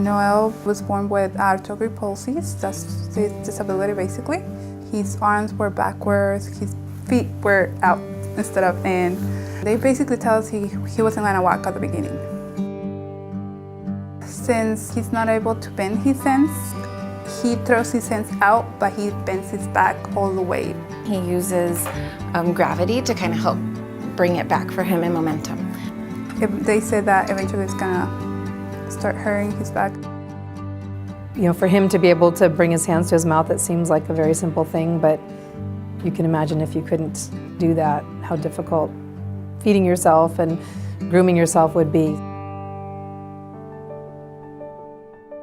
Noel was born with arthropathy palsies, that's his disability basically. His arms were backwards, his feet were out instead of in. They basically tell us he wasn't going to walk at the beginning. Since he's not able to bend his hands, he throws his hands out, but he bends his back all the way. He uses gravity to kind of help bring it back for him in momentum. They say that eventually it's going to start hurting his back. You know, for him to be able to bring his hands to his mouth, it seems like a very simple thing, but you can imagine if you couldn't do that, how difficult feeding yourself and grooming yourself would be.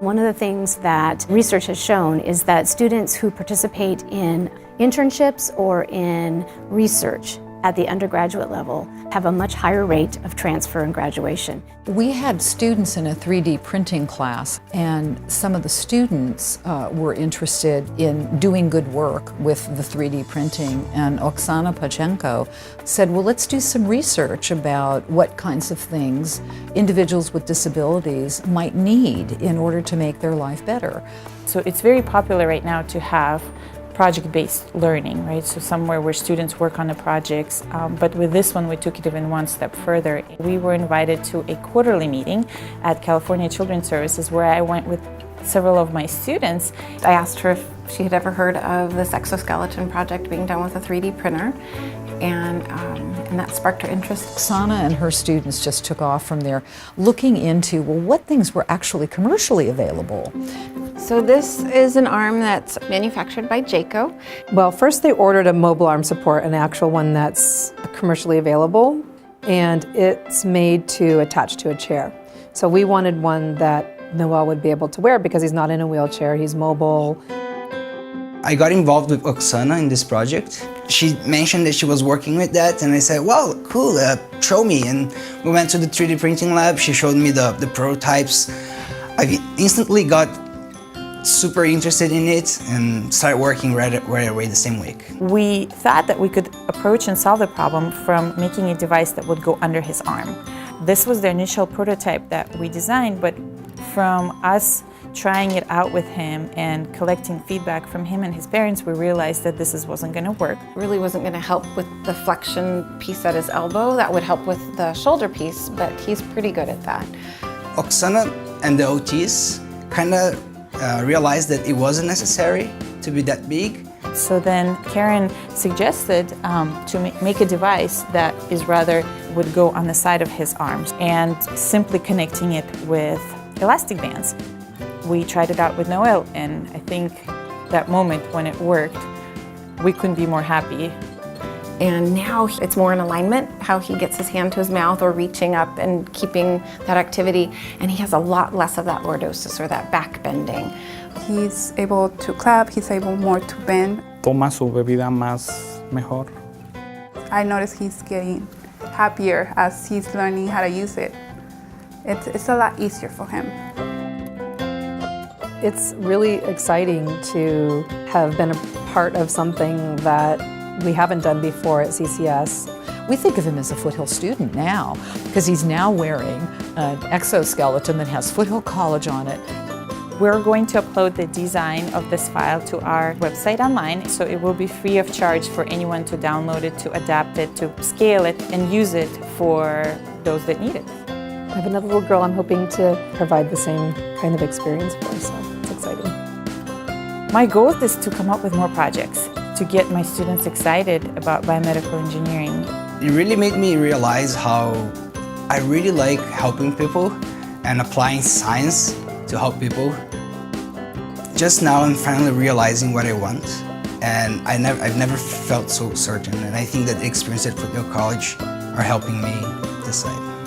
One of the things that research has shown is that students who participate in internships or in research at the undergraduate level have a much higher rate of transfer and graduation. We had students in a 3D printing class, and some of the students were interested in doing good work with the 3D printing, and Oksana Pachenko said, well, let's do some research about what kinds of things individuals with disabilities might need in order to make their life better. So it's very popular right now to have project-based learning, right? So somewhere where students work on the projects, but with this one we took it even one step further. We were invited to a quarterly meeting at California Children's Services where I went with several of my students. I asked her if she had ever heard of this exoskeleton project being done with a 3D printer, and that sparked her interest. Oksana and her students just took off from there, looking into, well, what things were actually commercially available. So this is an arm that's manufactured by Jayco. Well, first they ordered a mobile arm support, an actual one that's commercially available, and it's made to attach to a chair. So we wanted one that Noel would be able to wear because he's not in a wheelchair, he's mobile. I got involved with Oksana in this project. She mentioned that she was working with that, and I said, well, cool, show me. And we went to the 3D printing lab. She showed me the prototypes. I instantly got super interested in it and started working right away the same week. We thought that we could approach and solve the problem from making a device that would go under his arm. This was the initial prototype that we designed, but from us trying it out with him and collecting feedback from him and his parents, we realized that this wasn't going to work. It really wasn't going to help with the flexion piece at his elbow. That would help with the shoulder piece, but he's pretty good at that. Oksana and the OTs kind of realized that it wasn't necessary to be that big. So then Karen suggested to make a device that would go on the side of his arms and simply connecting it with elastic bands. We tried it out with Noel, and I think that moment when it worked, we couldn't be more happy. And now it's more in alignment, how he gets his hand to his mouth or reaching up and keeping that activity, and he has a lot less of that lordosis or that back bending. He's able to clap, he's able more to bend. Toma su bebida más mejor. I notice he's getting happier as he's learning how to use it. It's a lot easier for him. It's really exciting to have been a part of something that we haven't done before at CCS. We think of him as a Foothill student now, because he's now wearing an exoskeleton that has Foothill College on it. We're going to upload the design of this file to our website online, so it will be free of charge for anyone to download it, to adapt it, to scale it, and use it for those that need it. I have another little girl I'm hoping to provide the same kind of experience for, so it's exciting. My goal is to come up with more projects, to get my students excited about biomedical engineering. It really made me realize how I really like helping people and applying science to help people. Just now I'm finally realizing what I want, and I've never felt so certain, and I think that the experience at Foothill College are helping me decide.